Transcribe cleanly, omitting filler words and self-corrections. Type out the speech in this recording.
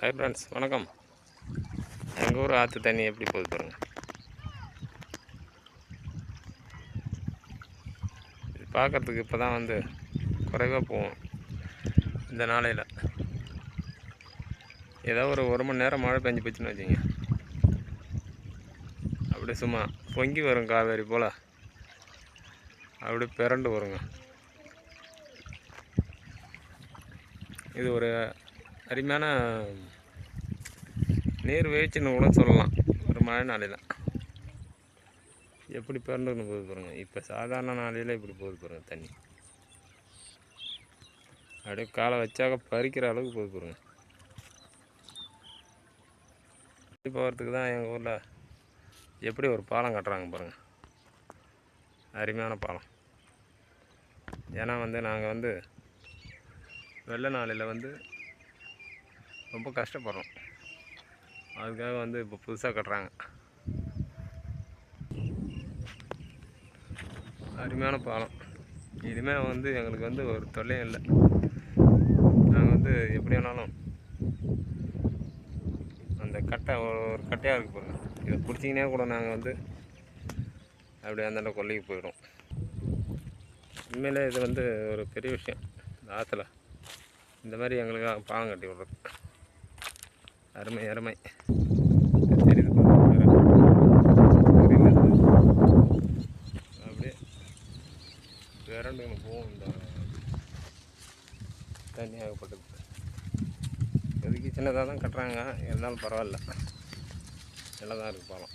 Hi friends, வணக்கம். எங்கள் ஊர் ஆற்று தண்ணி எப்படி போகுது பாருங்க. இது பார்க்குறதுக்கு இப்போ தான் குறைவாக போகும். இந்த நாளையில் ஏதோ ஒரு மணி நேரம் மழை பெஞ்சு போச்சுன்னு வச்சுங்க, அப்படியே சும்மா பொங்கி வரும். காவேரி போல் அப்படியே பிறண்டு வருங்க. இது ஒரு அருமையான நீர் வீழ்ச்சின்னு கூட சொல்லலாம். ஒரு மழை நாளையில் எப்படி பிறண்டுன்னு போகுது பாருங்க. இப்போ சாதாரண நாளையில் இப்படி போகுது பாருங்க. தண்ணி அப்படியே காலை வச்சாக்க பறிக்கிற அளவுக்கு போகுது பாருங்க. போகிறதுக்கு தான் எங்கள் ஊரில் எப்படி ஒரு பாலம் கட்டுறாங்க பாருங்கள். அருமையான பாலம். ஏன்னா நாங்கள் வெள்ள நாளையில் ரொம்ப கஷ்டப்படுறோம். அதுக்காக இப்போ புதுசாக கட்டுறாங்க. அருமையான பாலம். இனிமேல் எங்களுக்கு ஒரு தொல்லையும் இல்லை. நாங்கள் எப்படி வேணாலும் அந்த கட்டை ஒரு கட்டையாக இருக்குது பாருங்க, இதை பிடிச்சிங்கனே கூட நாங்கள் அப்படியே அந்தாண்ட கொல்லைக்கு போயிடும். உண்மையிலே இது ஒரு பெரிய விஷயம். இந்த ஆற்றுல இந்த மாதிரி எங்களுக்காக பாலம் கட்டி விடுறது அருமை அருமை. தெரியுது அப்படியே விரண்டுன்னு போகும். இந்த தண்ணி ஆகப்பட்டது எதுக்கு சின்னதாக தான் கட்டுறாங்க, இருந்தாலும் பரவாயில்ல. நல்லா தான் இருக்குது பாலம்.